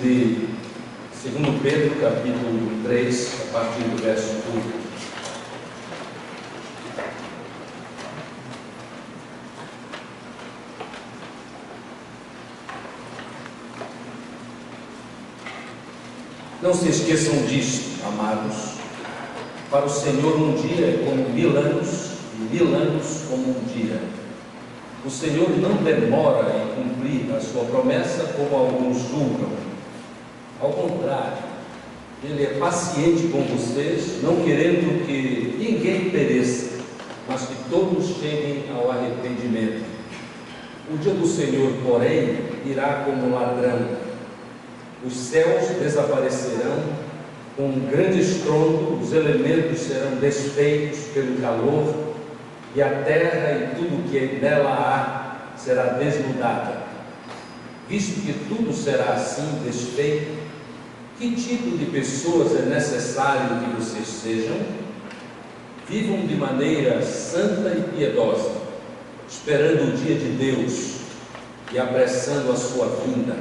de 2 Pedro, capítulo 3, a partir do verso 1. Não se esqueçam disto, amados. Para o Senhor um dia é como 1000 anos, e 1000 anos como um dia. O Senhor não demora em cumprir a sua promessa, como alguns julgam. Ao contrário, Ele é paciente com vocês, não querendo que ninguém pereça, mas que todos cheguem ao arrependimento. O dia do Senhor, porém, virá como ladrão. Os céus desaparecerão com um grande estrondo, os elementos serão desfeitos pelo calor, e a terra e tudo que nela há será desnudada. Visto que tudo será assim desfeito, que tipo de pessoas é necessário que vocês sejam? Vivam de maneira santa e piedosa, esperando o dia de Deus e apressando a sua vinda.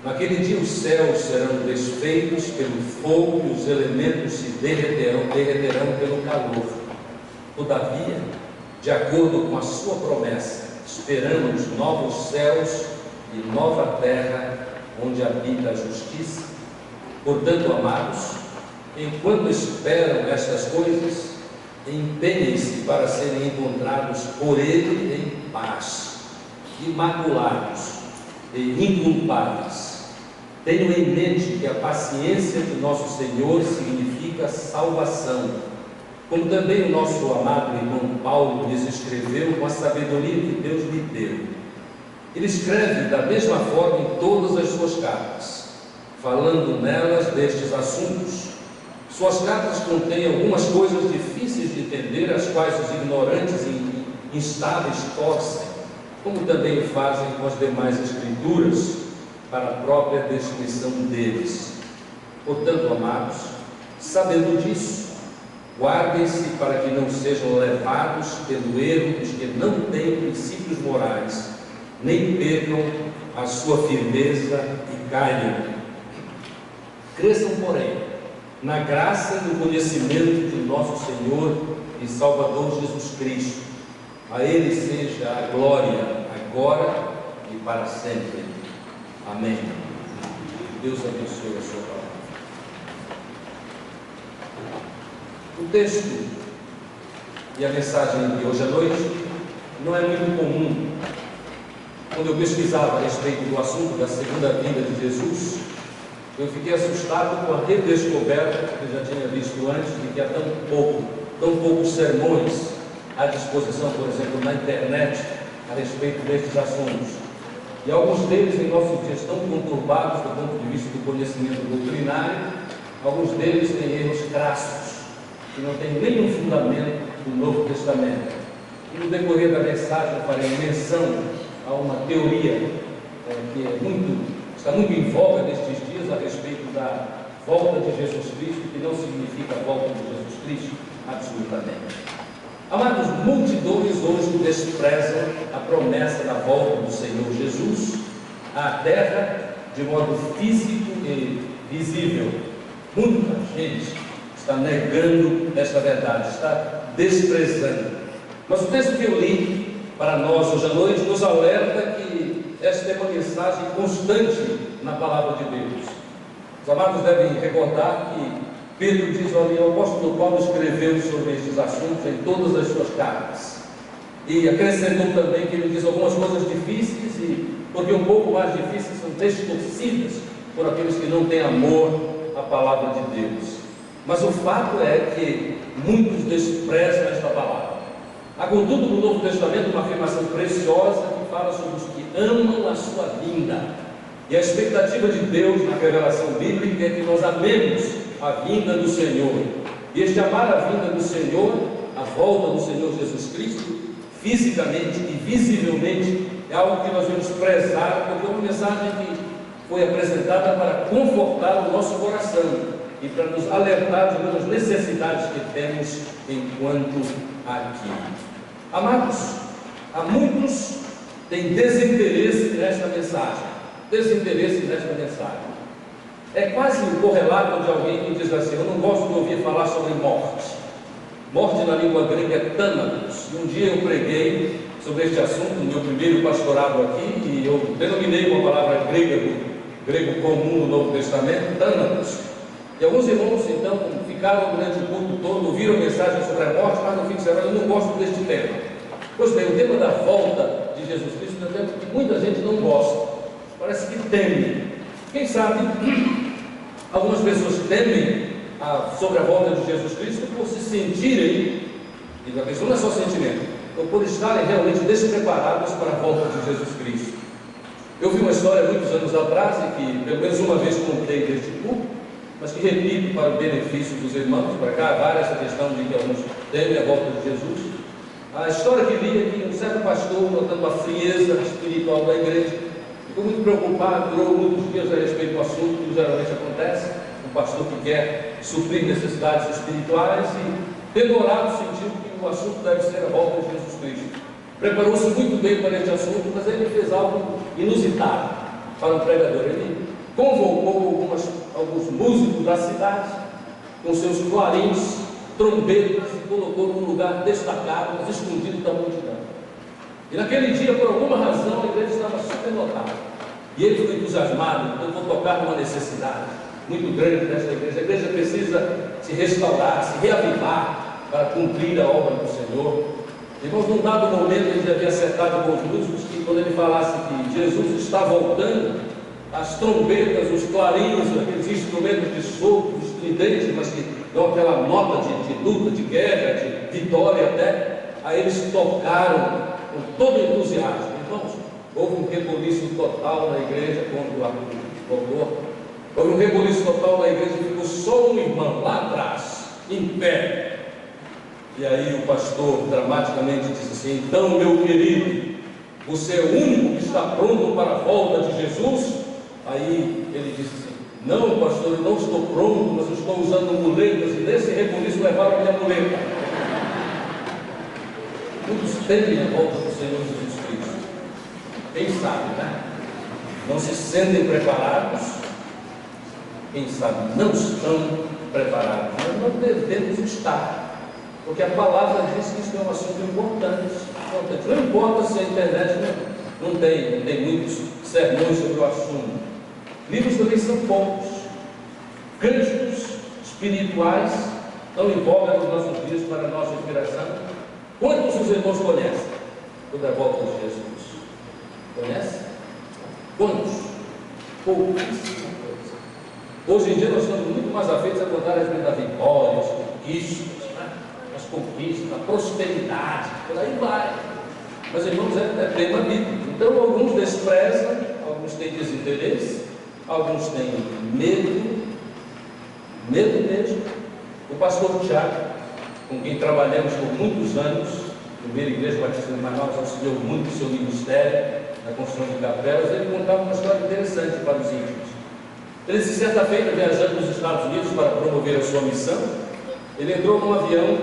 Naquele dia os céus serão desfeitos pelo fogo e os elementos se derreterão pelo calor. Todavia, de acordo com a sua promessa, esperamos novos céus e nova terra, onde habita a justiça. Portanto, amados, enquanto esperam estas coisas, empenhem-se para serem encontrados por Ele em paz, imaculados e inculpáveis. Tenham em mente que a paciência de nosso Senhor significa salvação, como também o nosso amado irmão Paulo lhes escreveu com a sabedoria que Deus lhe deu. Ele escreve da mesma forma em todas as suas cartas, falando nelas destes assuntos. Suas cartas contêm algumas coisas difíceis de entender, as quais os ignorantes e instáveis torcem, como também o fazem com as demais escrituras, para a própria destruição deles. Portanto, amados, sabendo disso, guardem-se para que não sejam levados pelo erro dos que não têm princípios morais, nem percam a sua firmeza e caiam. Cresçam, porém, na graça e no conhecimento de nosso Senhor e Salvador Jesus Cristo. A Ele seja a glória, agora e para sempre. Amém. Deus abençoe a sua palavra. O texto e a mensagem de hoje à noite não é muito comum. Quando eu pesquisava a respeito do assunto da segunda vinda de Jesus, eu fiquei assustado com a redescoberta que eu já tinha visto antes, de que há tão poucos sermões à disposição, por exemplo, na internet, a respeito destes assuntos. E alguns deles, em nossos dias, tão conturbados do ponto de vista do conhecimento doutrinário, alguns deles têm erros crassos, que não têm nenhum fundamento do Novo Testamento. E no decorrer da mensagem eu farei menção a uma teoria que está muito em voga nestes dias a respeito da volta de Jesus Cristo, que não significa a volta de Jesus Cristo, absolutamente. Amados, multidões hoje desprezam a promessa da volta do Senhor Jesus à terra de modo físico e visível. Muita gente está negando esta verdade, está desprezando. Mas o texto que eu li para nós hoje à noite nos alerta que esta é uma mensagem constante na palavra de Deus. Os amados devem recordar que Pedro diz: olha, o apóstolo Paulo escreveu sobre estes assuntos em todas as suas cartas. E acrescentou também que ele diz algumas coisas difíceis, porque um pouco mais difíceis são distorcidas por aqueles que não têm amor à palavra de Deus. Mas o fato é que muitos desprezam esta palavra. Há, contudo, no Novo Testamento uma afirmação preciosa que fala sobre os que amam a sua vinda. E a expectativa de Deus na revelação bíblica é que nós amemos a vinda do Senhor. E este amar a vinda do Senhor, a volta do Senhor Jesus Cristo, fisicamente e visivelmente, é algo que nós vamos prezar, porque é uma mensagem que foi apresentada para confortar o nosso coração e para nos alertar de algumas necessidades que temos enquanto aqui. Amados, há muitos que têm desinteresse nesta mensagem. É quase o correlato de alguém que diz assim: eu não gosto de ouvir falar sobre morte. Morte na língua grega é thanatos. E um dia eu preguei sobre este assunto no meu primeiro pastorado aqui, e eu denominei uma palavra grega do grego comum no Novo Testamento, thanatos. E alguns irmãos então ficaram durante o culto todo, ouviram mensagem sobre a morte, mas no fim disseram: eu não gosto deste tema. Pois bem, o tema da volta de Jesus Cristo é um tema que muita gente não gosta, parece que teme. Quem sabe algumas pessoas temem sobre a volta de Jesus Cristo por se sentirem, e a questão não é só sentimento, ou por estarem realmente despreparados para a volta de Jesus Cristo. Eu vi uma história muitos anos atrás, e que pelo menos uma vez contei deste culto, mas que repito para o benefício dos irmãos, para acabar essa questão de que alguns temem a volta de Jesus. A história que li é que um certo pastor, notando a frieza espiritual da igreja, ficou muito preocupado, durou muitos dias a respeito do assunto, que geralmente acontece, um pastor que quer suprir necessidades espirituais, e tendo orado, sentiu que o assunto deve ser a volta de Jesus Cristo. Preparou-se muito bem para este assunto, mas ele fez algo inusitado para um pregador. Ele convocou alguns músicos da cidade, com seus clarins, trombetas, e colocou num lugar destacado, mas escondido da multidão. E naquele dia, por alguma razão, a igreja estava superlotada. E ele ficou entusiasmado: eu vou tocar numa necessidade muito grande desta igreja. A igreja precisa se restaurar, se reavivar para cumprir a obra do Senhor. Irmãos, num dado momento ele havia acertado com os músicos que quando ele falasse que Jesus está voltando, as trombetas, os clarins, aqueles instrumentos de sopro, estridentes, mas que dão aquela nota de luta, de guerra, de vitória até, aí eles tocaram com todo entusiasmo. Irmãos, houve um reboliço total na igreja quando o Arthur voltou. Houve um reboliço total na igreja, ficou só um irmão lá atrás, em pé. E aí o pastor dramaticamente disse assim: então, meu querido, você é o único que está pronto para a volta de Jesus? Aí ele disse assim: não, pastor, eu não estou pronto, mas eu estou usando muletas, e nesse reboliço levaram a minha muleta. Muitos temem a volta do Senhor Jesus Cristo. Quem sabe, né? Não se sentem preparados. Quem sabe não estão preparados. Mas não devemos estar. Porque a palavra diz que isso é um assunto importante. Não importa se a internet não tem muitos sermões sobre o assunto. Livros também são poucos. Cânticos espirituais estão em voga nos nossos dias para a nossa inspiração. Quantos os irmãos conhecem sobre a volta de Jesus? Conhecem? Quantos? Pouquíssima coisa. Hoje em dia nós estamos muito mais afeitos a contar a respeito da vitória, as conquistas, a prosperidade, por aí vai. Mas, irmãos, é tema bíblico. Então, alguns desprezam, alguns têm desinteresse, alguns têm medo mesmo. O pastor Tiago, com quem trabalhamos por muitos anos, primeira igreja batista de Manaus, auxiliou muito o seu ministério na construção de capelas. Ele contava uma história interessante para os íntimos. Ele disse: certa feita, viajando nos Estados Unidos para promover a sua missão, ele entrou num avião,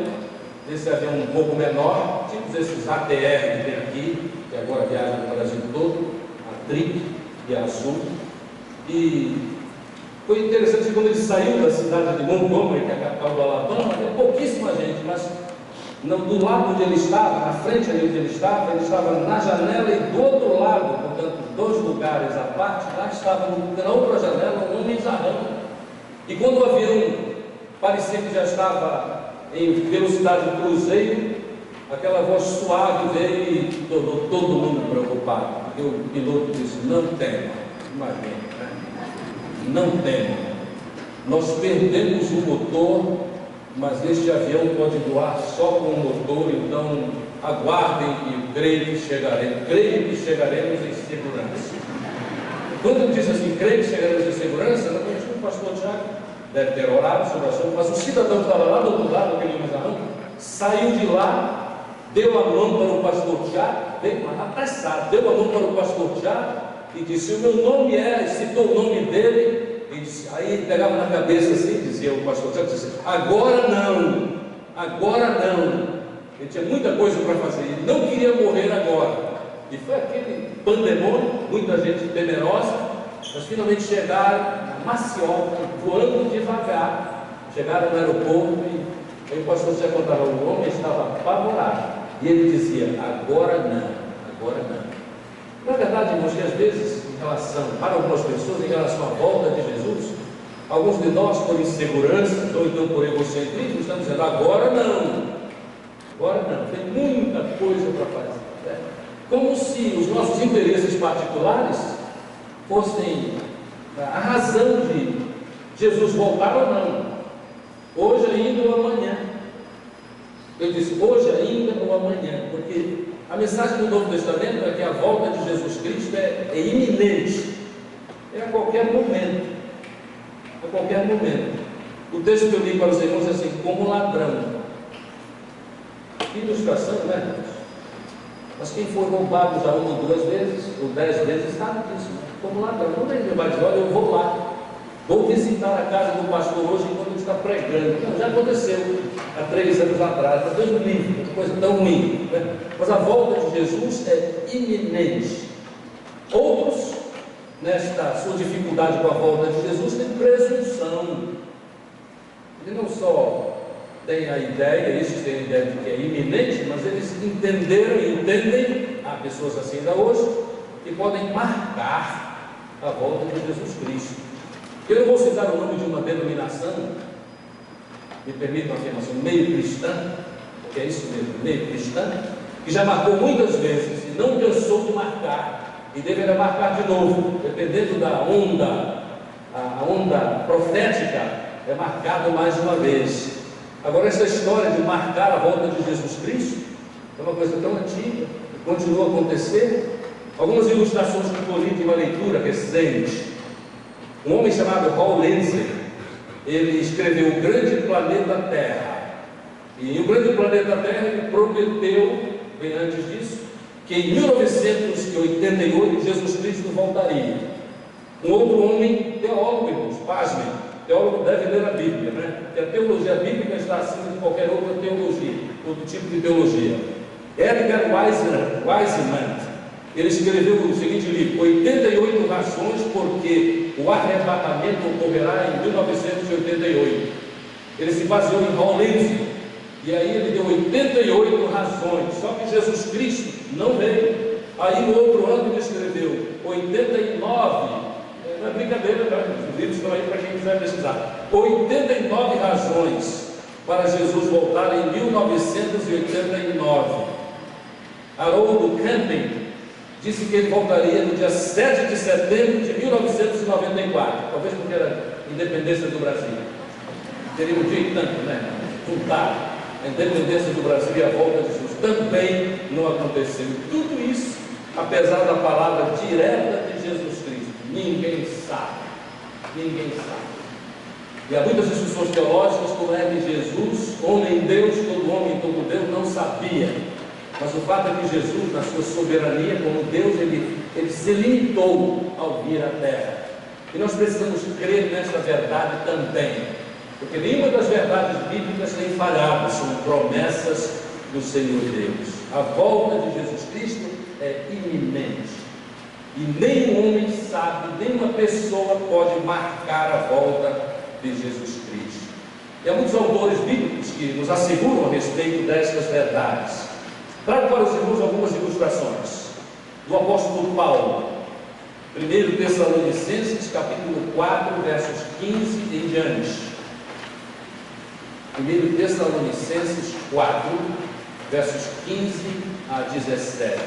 esse avião um pouco menor, tipo esses ATR que tem aqui, que agora viaja no Brasil todo, a Trip e a Azul. E foi interessante que quando ele saiu da cidade de Montgomery, que é a capital do Alabama, havia pouquíssima gente, mas do lado onde ele estava, na frente ali onde ele estava na janela, e do outro lado, portanto, 2 lugares à parte, lá estava na outra janela um homem zarrando. E quando o avião parecia que já estava em velocidade de cruzeiro, aquela voz suave veio e tornou todo mundo preocupado. Porque o piloto disse: não tema, imagina, né? Não tema, nós perdemos o motor, mas este avião pode voar só com o motor, então aguardem e creio que chegaremos em segurança. Quando ele disse assim, creio que chegaremos em segurança, não conheço o pastor Tiago, deve ter orado sobre o assunto, mas o cidadão que estava lá do outro lado, aquele homem, saiu de lá, deu a mão para o pastor Tiago, veio apressado, deu a mão para o pastor Tiago e disse: o meu nome é, citou o nome dele, e disse, aí ele pegava na cabeça assim, dizia o pastor Tiago, disse: agora não. Ele tinha muita coisa para fazer, ele não queria morrer agora. E foi aquele pandemônio, muita gente temerosa, mas finalmente chegaram maciota, voando devagar. Chegaram no aeroporto e aí o pastor já contava, o homem estava apavorado. E ele dizia, agora não, agora não. Na verdade, irmãos, que às vezes, para algumas pessoas, em relação à volta de Jesus, alguns de nós, por insegurança, ou então por egocentrismo, estamos dizendo, agora não, tem muita coisa para fazer. Né? Como se os nossos interesses particulares fossem a razão de Jesus voltar ou não, hoje ainda ou amanhã. Eu disse hoje ainda ou amanhã, porque a mensagem do Novo Testamento é que a volta de Jesus Cristo é iminente, é a qualquer momento, a qualquer momento. O texto que eu li para os irmãos é assim, como ladrão. Que ilustração, né? Mas quem for roubado já 1 ou 2 vezes, ou 10 vezes, sabe disso, como ladrão. Não vem vai dizer, olha, eu vou lá, vou visitar a casa do pastor hoje enquanto ele está pregando. Não, já aconteceu há 3 anos atrás, está dando livre, coisa tão ruim. Né? Mas a volta de Jesus é iminente. Outros, nesta sua dificuldade com a volta de Jesus, têm presunção. Ele não só tem a ideia, esses têm a ideia de que é iminente, mas eles entenderam e entendem, há pessoas assim ainda hoje, que podem marcar a volta de Jesus Cristo. Eu não vou citar o nome de uma denominação, me permite uma afirmação, meio cristã, porque é isso mesmo, meio cristã, que já marcou muitas vezes e não cansou de marcar, e deverá marcar de novo, dependendo da onda, a onda profética é marcada mais uma vez. Agora, essa história de marcar a volta de Jesus Cristo é uma coisa tão antiga, continua a acontecer. Algumas ilustrações que eu li de uma leitura recente. Um homem chamado Hal Lindsey, ele escreveu O Grande Planeta Terra. E o Grande Planeta Terra, ele prometeu, bem antes disso, que em 1988 Jesus Cristo voltaria. Um outro homem, teólogo, irmãos, pasmem, teólogo deve ler a Bíblia, né? Porque a teologia bíblica está acima de qualquer outra teologia, outro tipo de teologia. Edgar Wiseman, ele escreveu o seguinte livro, 88 razões porque o arrebatamento ocorrerá em 1988. Ele se baseou em Hal Lindsey, e aí ele deu 88 razões, só que Jesus Cristo não veio. Aí no outro ano ele escreveu 89, não é brincadeira, não, os livros estão aí para quem quiser pesquisar, 89 razões para Jesus voltar em 1989. Haroldo Camping disse que ele voltaria no dia 7 de setembro de 1994, talvez porque era a independência do Brasil. Teria um dia e tanto, né? Juntar a independência do Brasil e a volta de Jesus. Também não aconteceu. Tudo isso, apesar da palavra direta de Jesus Cristo, ninguém sabe. Ninguém sabe. E há muitas discussões teológicas como é que Jesus, homem Deus, todo homem, todo Deus, não sabia. Mas o fato é que Jesus, na sua soberania como Deus, ele se limitou ao vir à terra. E nós precisamos crer nesta verdade também, porque nenhuma das verdades bíblicas é infalhável, são promessas do Senhor Deus. A volta de Jesus Cristo é iminente, e nenhum homem sabe, nenhuma pessoa pode marcar a volta de Jesus Cristo. E há muitos autores bíblicos que nos asseguram a respeito destas verdades. Trago para os irmãos algumas ilustrações do apóstolo Paulo. 1 Tessalonicenses, capítulo 4, versos 15 em diante. 1 Tessalonicenses 4, versos 15 a 17.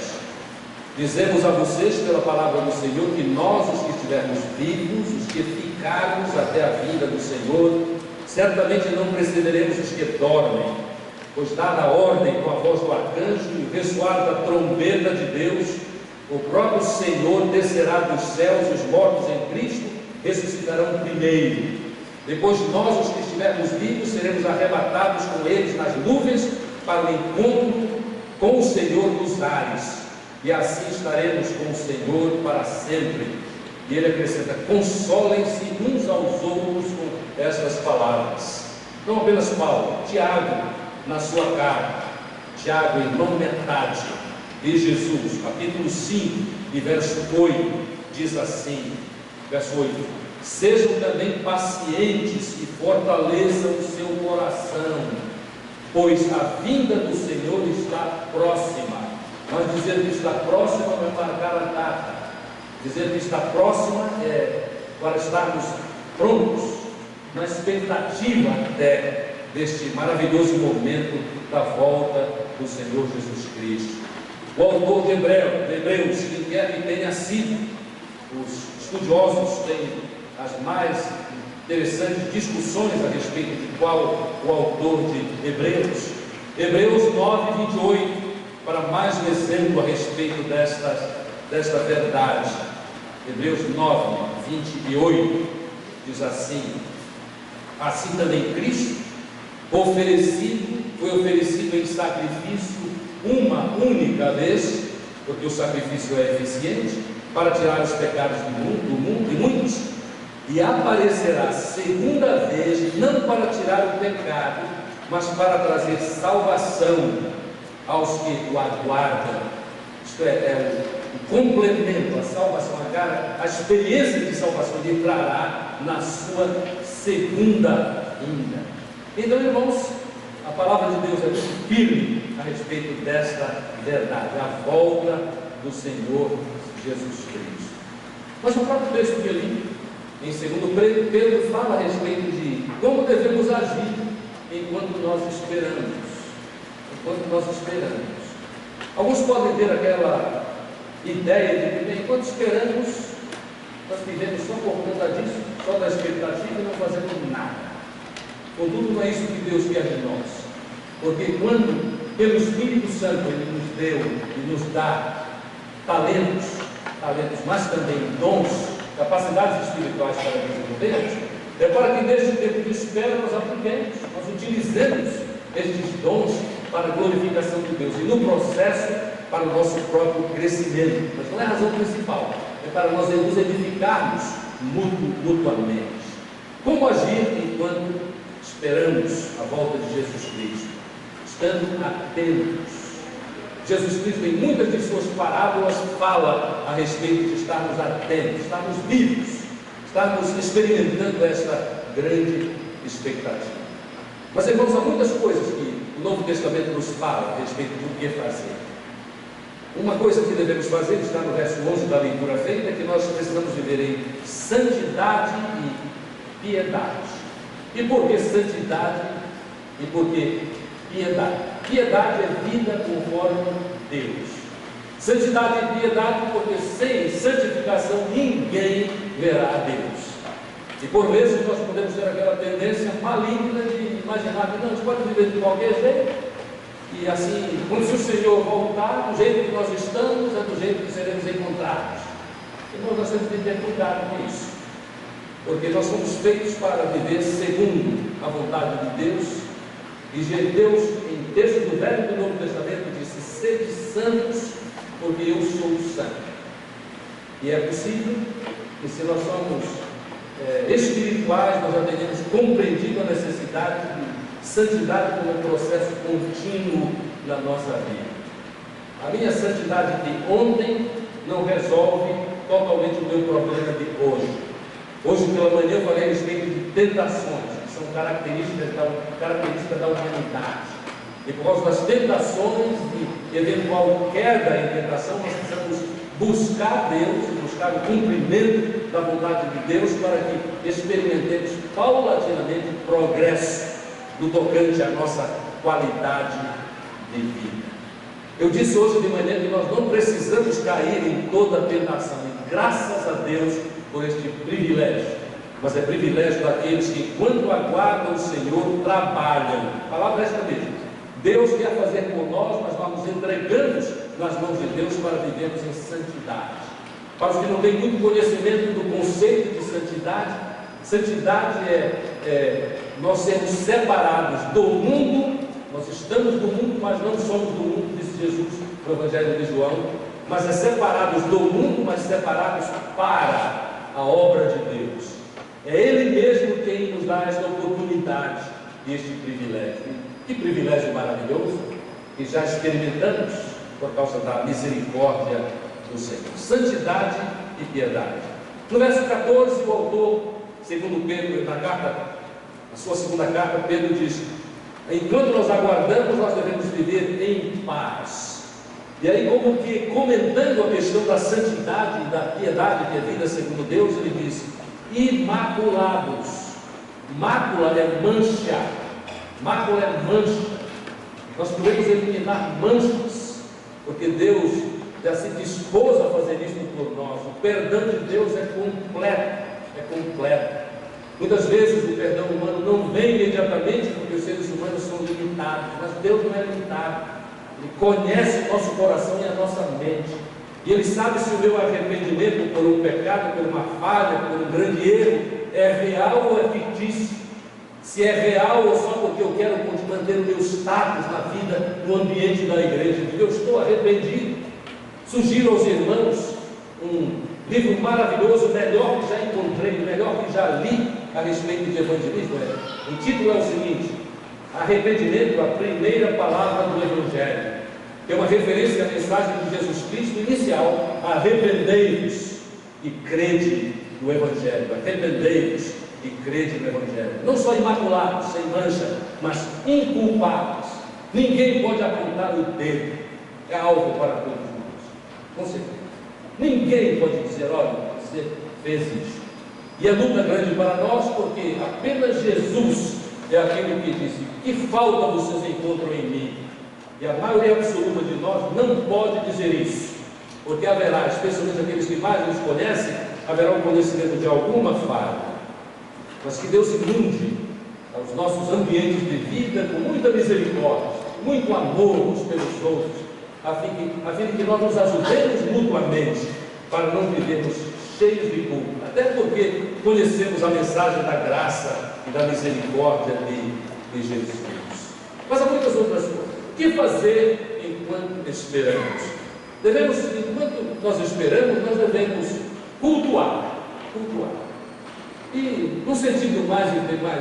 Dizemos a vocês, pela palavra do Senhor, que nós, os que estivermos vivos, os que ficarmos até a vinda do Senhor, certamente não precederemos os que dormem. Pois dada a ordem com a voz do arcanjo e o ressoar da trombeta de Deus, o próprio Senhor descerá dos céus, e os mortos em Cristo ressuscitarão primeiro. Depois nós, os que estivermos vivos, seremos arrebatados com eles nas nuvens para o encontro com o Senhor nos ares, e assim estaremos com o Senhor para sempre. E ele acrescenta: consolem-se uns aos outros com estas palavras. Não apenas Paulo, Tiago, na sua carta, Tiago, irmão metade de Jesus, capítulo 5 e verso 8, diz assim, verso 8: Sejam também pacientes e fortaleçam o seu coração, pois a vinda do Senhor está próxima. Mas dizer que está próxima não é marcar a data. Dizer que está próxima é para estarmos prontos, na expectativa até deste maravilhoso momento da volta do Senhor Jesus Cristo. O autor de Hebreus, quem quer que tenha sido, os estudiosos têm as mais interessantes discussões a respeito de qual o autor de Hebreus. Hebreus 9, 28, para mais um exemplo a respeito desta verdade. Hebreus 9, 28, diz assim: assim também Cristo foi oferecido em sacrifício uma única vez, porque o sacrifício é eficiente, para tirar os pecados do mundo de muitos, e aparecerá segunda vez, não para tirar o pecado, mas para trazer salvação aos que o aguardam. Isto é o complemento, a salvação, a experiência de salvação ele trará na sua segunda vinda. Então, irmãos, a palavra de Deus é muito firme a respeito desta verdade, a volta do Senhor Jesus Cristo. Mas o próprio texto que eu li, em 2 Pedro, fala a respeito de como devemos agir enquanto nós esperamos. Alguns podem ter aquela ideia de que enquanto esperamos, nós vivemos só por conta disso, só da expectativa e não fazemos nada. Contudo, não é isso que Deus quer de nós, porque quando pelo Espírito Santo Ele nos deu e nos dá talentos, mas também dons, capacidades espirituais para desenvolvermos, é para que neste tempo de espera nós apliquemos, nós utilizemos estes dons para a glorificação de Deus e no processo para o nosso próprio crescimento. Mas não é a razão principal, é para nós nos edificarmos mutuamente. Como agir enquanto esperamos a volta de Jesus Cristo? Estando atentos. Jesus Cristo, em muitas de suas parábolas, fala a respeito de estarmos atentos, estarmos vivos, estarmos experimentando esta grande expectativa. Mas, irmãos, há muitas coisas que o Novo Testamento nos fala a respeito do que fazer. Uma coisa que devemos fazer, está no verso 11 da leitura feita, é que nós precisamos viver em santidade e piedade. E por que santidade e por que piedade? Piedade é vida conforme Deus. Santidade e piedade, porque sem santificação ninguém verá a Deus. E por vezes nós podemos ter aquela tendência maligna de imaginar que não, a gente pode viver de qualquer jeito, e assim, como se o Senhor voltar, do jeito que nós estamos, é do jeito que seremos encontrados. Então nós temos que ter cuidado com isso, porque nós somos feitos para viver segundo a vontade de Deus. E Deus, em texto do Velho e do Novo Testamento, disse: sede santos, porque eu sou santo. E é possível que, se nós somos espirituais, nós já tenhamos compreendido a necessidade de santidade como um processo contínuo na nossa vida. A minha santidade de ontem não resolve totalmente o meu problema de hoje. Hoje pela manhã eu falei a respeito de tentações, que são características da humanidade. E por causa das tentações e eventual queda em tentação, nós precisamos buscar Deus, buscar o cumprimento da vontade de Deus, para que experimentemos paulatinamente progresso no tocante à nossa qualidade de vida. Eu disse hoje de manhã que nós não precisamos cair em toda a tentação, e graças a Deus por este privilégio. Mas é privilégio daqueles que, enquanto aguardam o Senhor, trabalham. A palavra é esta mesmo. Deus quer fazer por nós, mas nós nos entregamos nas mãos de Deus para vivermos em santidade. Para os que não têm muito conhecimento do conceito de santidade, santidade é nós sermos separados do mundo. Nós estamos do mundo, mas não somos do mundo, disse Jesus no Evangelho de João. Mas é separados do mundo, mas separados para a obra de Deus. É Ele mesmo quem nos dá esta oportunidade e este privilégio. Que privilégio maravilhoso, que já experimentamos por causa da misericórdia do Senhor. Santidade e piedade. No verso 14, o autor segundo Pedro, na sua segunda carta, Pedro diz: enquanto nós aguardamos, nós devemos viver em paz. E aí, como que comentando a questão da santidade e da piedade que é vida segundo Deus, ele diz: imaculados. Mácula é mancha. Mácula é mancha. Nós podemos eliminar manchas, porque Deus já se dispôs a fazer isso por nós. O perdão de Deus é completo. É completo. Muitas vezes o perdão humano não vem imediatamente, porque os seres humanos são limitados, mas Deus não é limitado. Ele conhece o nosso coração e a nossa mente, e Ele sabe se o meu arrependimento por um pecado, por uma falha, por um grande erro é real ou é fictício. Se é real ou só porque eu quero manter o meu status na vida, no ambiente da igreja, porque eu estou arrependido. Sugiro aos irmãos um livro maravilhoso, melhor que já encontrei, melhor que já li a respeito de evangelismo. O título é o seguinte: Arrependimento, a primeira palavra do Evangelho. É uma referência à mensagem de Jesus Cristo inicial: arrependei-vos e crede no Evangelho. Arrependei-vos e crede no Evangelho. Não só imaculados, sem mancha, mas inculpados. Ninguém pode apontar o dedo. É alvo para todos nós, com certeza. Ninguém pode dizer: olha, você fez isso. E é luta grande para nós, porque apenas Jesus é aquele que disse: que falta vocês encontram em mim? E a maioria absoluta de nós não pode dizer isso, porque haverá, especialmente aqueles que mais nos conhecem, haverá um conhecimento de alguma falha. Mas que Deus inunde os nossos ambientes de vida com muita misericórdia, muito amor uns pelos outros, a fim de que nós nos ajudemos mutuamente para não vivermos cheios de culpa, até porque conhecemos a mensagem da graça e da misericórdia de Jesus. Mas há muitas outras coisas. O que fazer enquanto esperamos? Enquanto nós esperamos, nós devemos cultuar. E no sentido mais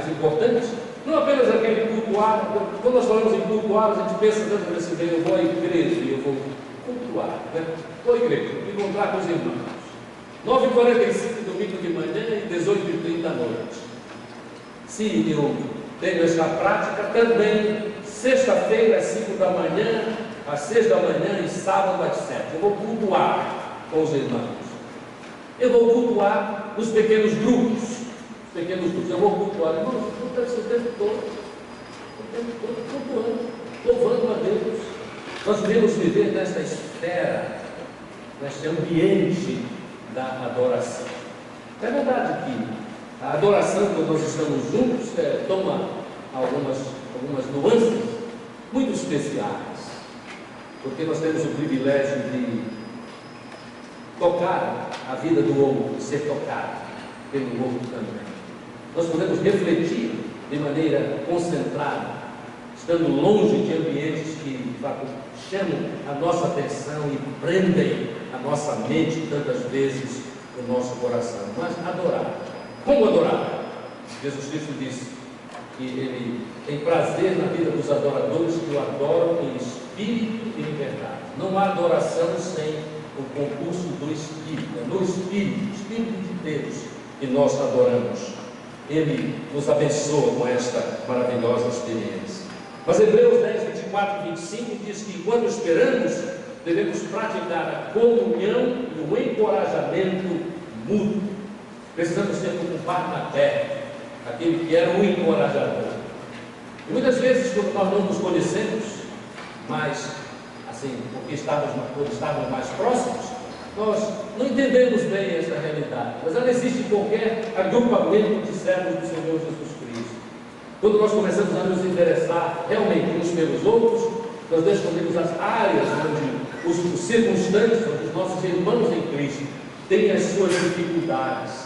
importante, não apenas aquele cultuar. Quando nós falamos em cultuar, a gente pensa tanto nesse bem: eu vou à igreja e eu vou cultuar, né? Vou à igreja, vou encontrar com os irmãos. 9h45 domingo de manhã e 18h30 à noite. Se eu tenho esta prática, também sexta-feira às 5 da manhã, às 6 da manhã e sábado às 7. Eu vou cultuar com os irmãos. Eu vou cultuar nos pequenos grupos. Eu vou cultuar, irmãos, o tempo todo cultuando, louvando a Deus. Nós devemos viver nesta esfera, neste ambiente da adoração. É verdade que a adoração, quando nós estamos juntos, toma algumas nuances muito especiais, porque nós temos o privilégio de tocar a vida do outro, ser tocado pelo outro também. Nós podemos refletir de maneira concentrada, estando longe de ambientes que chamam a nossa atenção e prendem a nossa mente, tantas vezes, o nosso coração. Mas adorar. Como adorar? Jesus Cristo disse que Ele tem prazer na vida dos adoradores que o adoram em espírito e em verdade. Não há adoração sem o concurso do Espírito. É no Espírito de Deus, que nós adoramos. Ele nos abençoa com esta maravilhosa experiência. Mas Hebreus 10, 24 e 25 diz que quando esperamos, devemos praticar a comunhão e o encorajamento mútuo. Precisamos ter como Barnabé, aquele que era um encorajador. E muitas vezes, quando nós não nos conhecemos, mas assim, porque estávamos mais próximos, nós não entendemos bem essa realidade, mas ela existe em qualquer agrupamento de servos do Senhor Jesus Cristo. Quando nós começamos a nos interessar realmente uns pelos outros, nós descobrimos as áreas onde os circunstantes, onde os nossos irmãos em Cristo têm as suas dificuldades.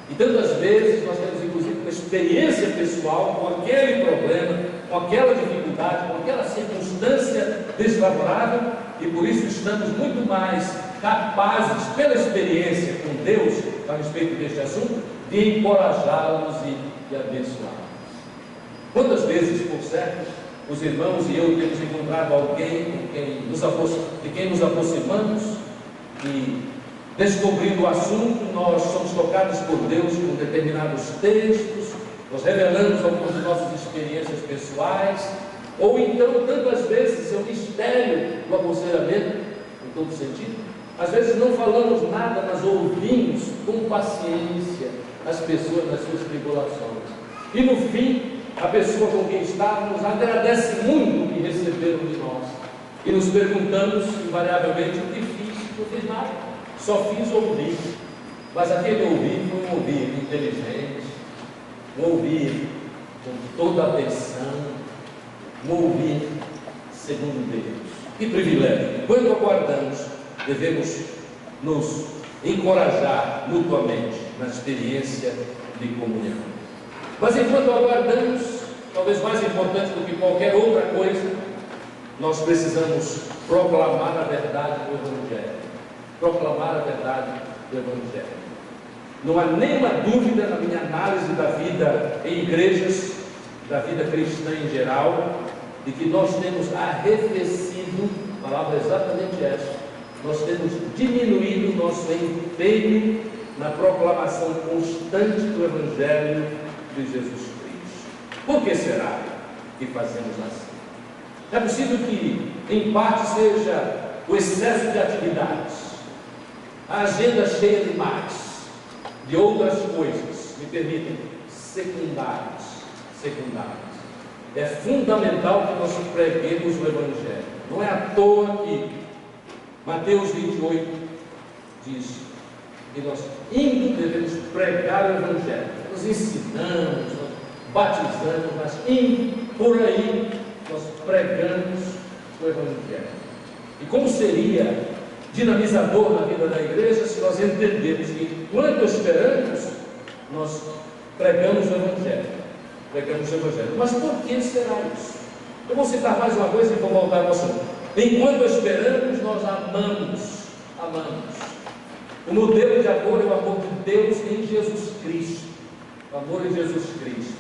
E tantas vezes nós temos inclusive uma experiência pessoal com aquele problema, com aquela dificuldade, com aquela circunstância desfavorável, e por isso estamos muito mais capazes, pela experiência com Deus a respeito deste assunto, de encorajá-los e abençoá-los. Quantas vezes, por certo, os irmãos e eu temos encontrado alguém de quem nos aproximamos e descobrindo o assunto, nós somos tocados por Deus com determinados textos, nós revelamos algumas de nossas experiências pessoais, ou então, tantas vezes, é o mistério do aconselhamento, em todo sentido. Às vezes não falamos nada, mas ouvimos com paciência as pessoas nas suas tribulações. E no fim, a pessoa com quem estávamos agradece muito o que receberam de nós. E nos perguntamos, invariavelmente, o que fiz? Não fiz nada, só fiz ouvir. Mas aquele ouvir foi um ouvir inteligente, um ouvir com toda a atenção, um ouvir segundo Deus. Que privilégio! Quando aguardamos, devemos nos encorajar mutuamente na experiência de comunhão. Mas enquanto aguardamos, talvez mais importante do que qualquer outra coisa, nós precisamos proclamar a verdade do Evangelho. Proclamar a verdade do Evangelho. Não há nenhuma dúvida na minha análise da vida em igrejas, da vida cristã em geral, de que nós temos arrefecido, a palavra é exatamente essa, nós temos diminuído o nosso empenho na proclamação constante do Evangelho de Jesus Cristo. Por que será que fazemos assim? É possível que, em parte, seja o excesso de atividades, a agenda cheia demais, de outras coisas, me permitem, secundárias. É fundamental que nós preguemos o Evangelho. Não é à toa que Mateus 28 diz que nós indo devemos pregar o Evangelho. Nós ensinamos, nós batizamos, mas indo por aí nós pregamos o Evangelho. E como seria dinamizador na vida da igreja se nós entendermos que enquanto esperamos, nós pregamos o Evangelho. Pregamos o Evangelho. Mas por que será isso? Eu vou citar mais uma coisa e vou voltar ao assunto. Enquanto esperamos, nós amamos. O modelo de amor é o amor de Deus em Jesus Cristo. O amor em Jesus Cristo.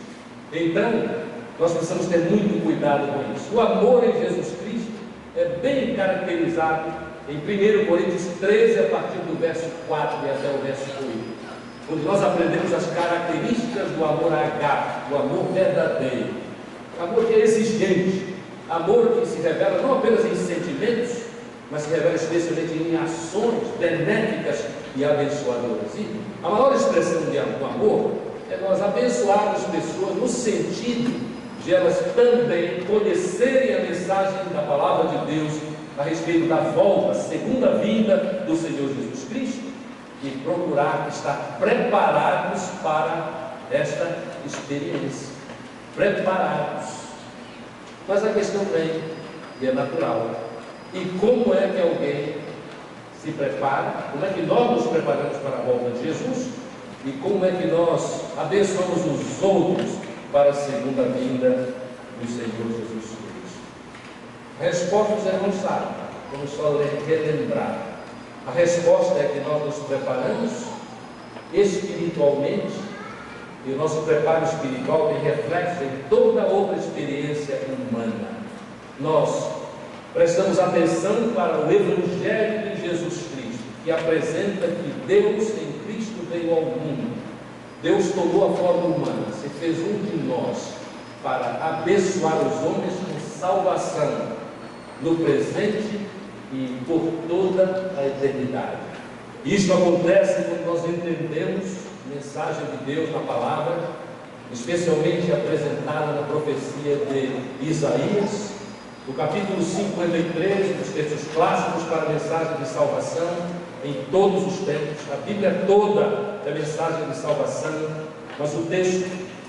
Então, nós precisamos ter muito cuidado com isso. O amor em Jesus Cristo é bem caracterizado em 1 Coríntios 13, a partir do verso 4 e até o verso 8, onde nós aprendemos as características do amor agape, do amor verdadeiro, amor que é exigente, amor que se revela não apenas em sentimentos, mas se revela especialmente em ações benéficas e abençoadoras. E a maior expressão do amor é nós abençoarmos pessoas no sentido de elas também conhecerem a mensagem da palavra de Deus a respeito da volta, segunda vinda do Senhor Jesus Cristo, e procurar estar preparados para esta experiência. Preparados. Mas a questão vem, e é natural. E como é que alguém se prepara? Como é que nós nos preparamos para a volta de Jesus? E como é que nós abençoamos os outros para a segunda vinda do Senhor Jesus Cristo? A resposta você não sabe, vamos só relembrar. A resposta é que nós nos preparamos espiritualmente, e o nosso preparo espiritual tem reflexo em toda outra experiência humana. Nós prestamos atenção para o Evangelho de Jesus Cristo, que apresenta que Deus em Cristo veio ao mundo. Deus tomou a forma humana, se fez um de nós, para abençoar os homens com salvação no presente e por toda a eternidade. Isso acontece quando nós entendemos a mensagem de Deus na palavra, especialmente apresentada na profecia de Isaías, no capítulo 53, dos textos clássicos para a mensagem de salvação em todos os tempos. A Bíblia toda é mensagem de salvação, mas o texto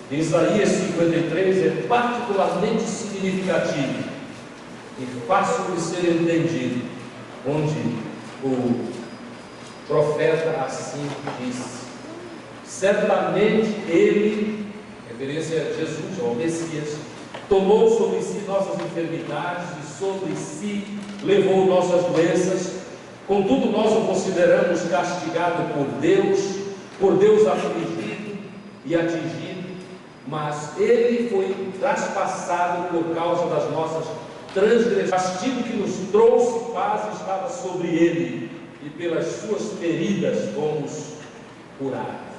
de Isaías 53 é particularmente significativo e fácil de ser entendido, onde o profeta assim disse: certamente ele, referência a Jesus, ao Messias, tomou sobre si nossas enfermidades e sobre si levou nossas doenças, contudo nós o consideramos castigado por Deus afligido e atingido, mas ele foi traspassado por causa das nossas transgressões. O castigo que nos trouxe paz estava sobre ele, e pelas suas feridas fomos curados.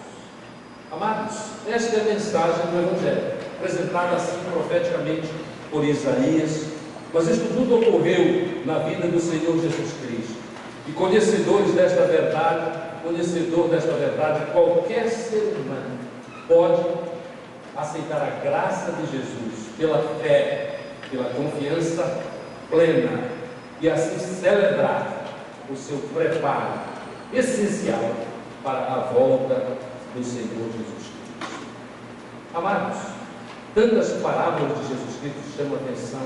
Amados, esta é a mensagem do Evangelho, apresentada assim profeticamente por Isaías, mas isso tudo ocorreu na vida do Senhor Jesus Cristo. E conhecedor desta verdade, qualquer ser humano pode aceitar a graça de Jesus pela fé, pela confiança plena, e assim celebrar o seu preparo essencial para a volta do Senhor Jesus Cristo. Amados, tantas parábolas de Jesus Cristo chamam a atenção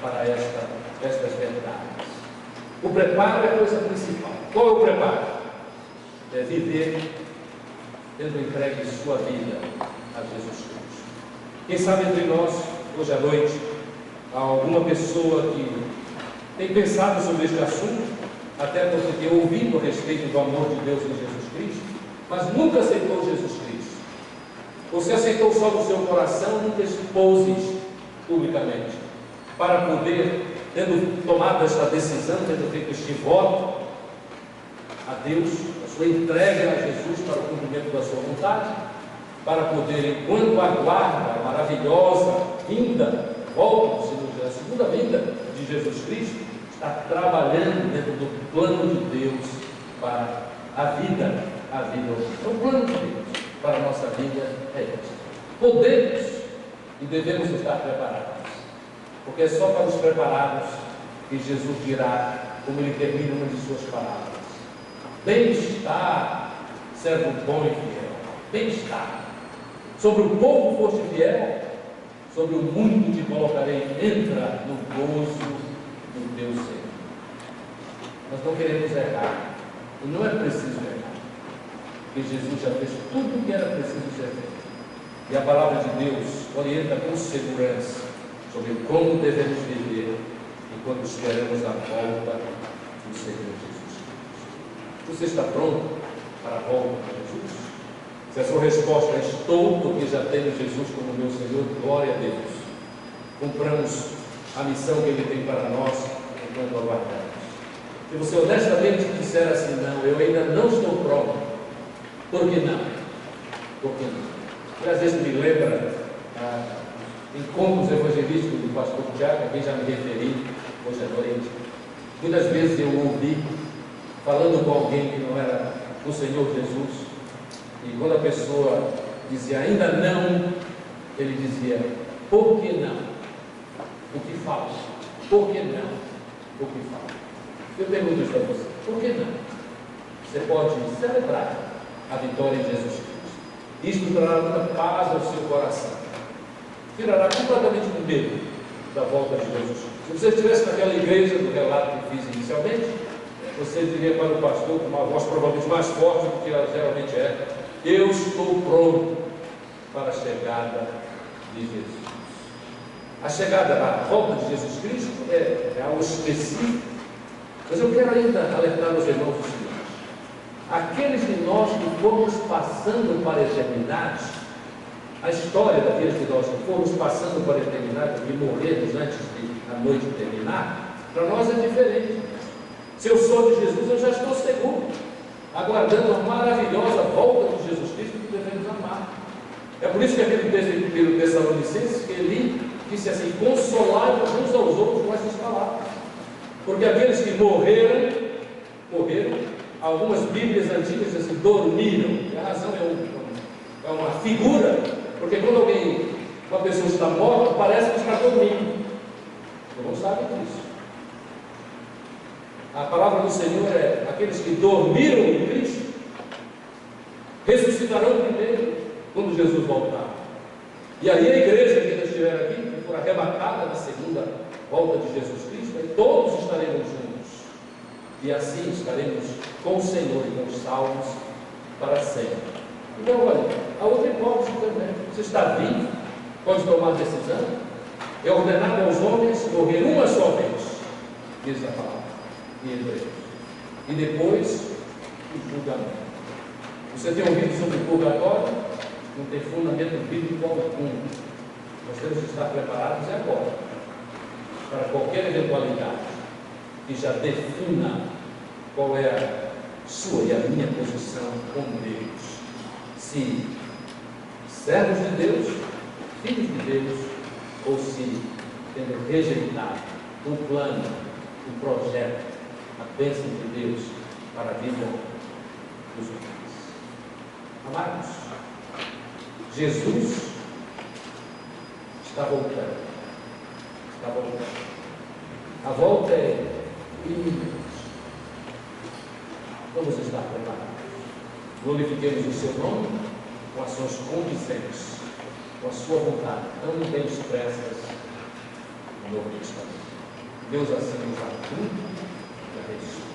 para estas verdades. O preparo é a coisa principal. Qual é o preparo? É viver tendo entregue sua vida a Jesus Cristo. Quem sabe entre nós, hoje à noite, há alguma pessoa que tem pensado sobre este assunto, até porque tem ouvido a respeito do amor de Deus em Jesus Cristo, mas nunca aceitou Jesus Cristo. Você aceitou só no seu coração, nunca expôs publicamente, para poder, tendo tomado esta decisão, tendo feito este voto a Deus, a sua entrega a Jesus para o cumprimento da sua vontade, para poder, enquanto aguarda a maravilhosa volta do Senhor, a segunda vinda de Jesus Cristo, está trabalhando dentro do plano de Deus para a vida. O plano de Deus para a nossa vida é este. Podemos e devemos estar preparados, porque é só para os preparados que Jesus dirá, como ele termina uma de suas palavras: bem-estar, servo bom e fiel. Bem-estar. Sobre o pouco foste fiel, sobre o muito te colocarei. Entra no gozo do teu Senhor. Nós não queremos errar, e não é preciso errar, porque Jesus já fez tudo o que era preciso ser feito. E a palavra de Deus orienta com segurança sobre como devemos viver enquanto esperamos a volta do Senhor Jesus Cristo. Você está pronto para a volta de Jesus? Se a sua resposta é estou, porque já tenho Jesus como meu Senhor, glória a Deus. Cumpramos a missão que Ele tem para nós enquanto aguardamos. Se você honestamente disser assim, não, eu ainda não estou pronto, por que não? Por que não? E às vezes me lembra encontros evangelísticos do pastor Tiago, a quem já me referi hoje à noite. Muitas vezes eu ouvi falando com alguém que não era o Senhor Jesus, e quando a pessoa dizia ainda não, ele dizia, por que não? O que falta? Por que não? O que falta? Eu pergunto isso a você, por que não? Você pode celebrar a vitória em Jesus Cristo. Isto trará muita paz ao seu coração, tirará completamente o medo da volta de Jesus. Se você estivesse naquela igreja do relato que fiz inicialmente, você diria para o pastor com uma voz provavelmente mais forte do que ela geralmente é: eu estou pronto para a chegada de Jesus. A chegada, a volta de Jesus Cristo é algo específico, mas eu quero ainda alertar os irmãos o seguinte: aqueles de nós que fomos passando para a eternidade, a história daqueles de nós que fomos passando para a eternidade, que morremos antes de a noite terminar, para nós é diferente. Se eu sou de Jesus, eu já estou seguro, aguardando a maravilhosa volta de Jesus Cristo que devemos amar. É por isso que aquele texto de 1 Tessalonicenses, que ele disse assim: consolai uns aos outros com essas palavras, porque aqueles que morreram, algumas Bíblias antigas dizem assim, dormiram, e a razão é uma figura, porque quando uma pessoa está morta, parece que está dormindo. Você não sabe disso. A palavra do Senhor é: aqueles que dormiram em Cristo ressuscitarão primeiro quando Jesus voltar. E aí a igreja que ainda estiver aqui, que for arrebatada na segunda volta de Jesus Cristo, aí todos estaremos juntos. E assim estaremos com o Senhor e com os salvos para sempre. Então, olha, a outra hipótese também: você está vivo, pode tomar decisão. É ordenado aos homens morrer uma só vez, diz a palavra. E depois o julgamento. Você tem ouvido sobre o purgatório? Não tem fundamento bíblico algum. Nós temos que estar preparados agora para qualquer eventualidade que já defina qual é sua e a minha posição como Deus. Se servos de Deus, filhos de Deus, ou se tendo rejeitado o plano, o projeto, a bênção de Deus para a vida dos homens. Amados, Jesus está voltando. Está voltando. A volta é iminente. Vamos estar preparados. Glorifiquemos o seu nome com ações condizentes com a sua vontade, tão bem expressas no Novo Testamento. Deus assim nos ajude e abençoe.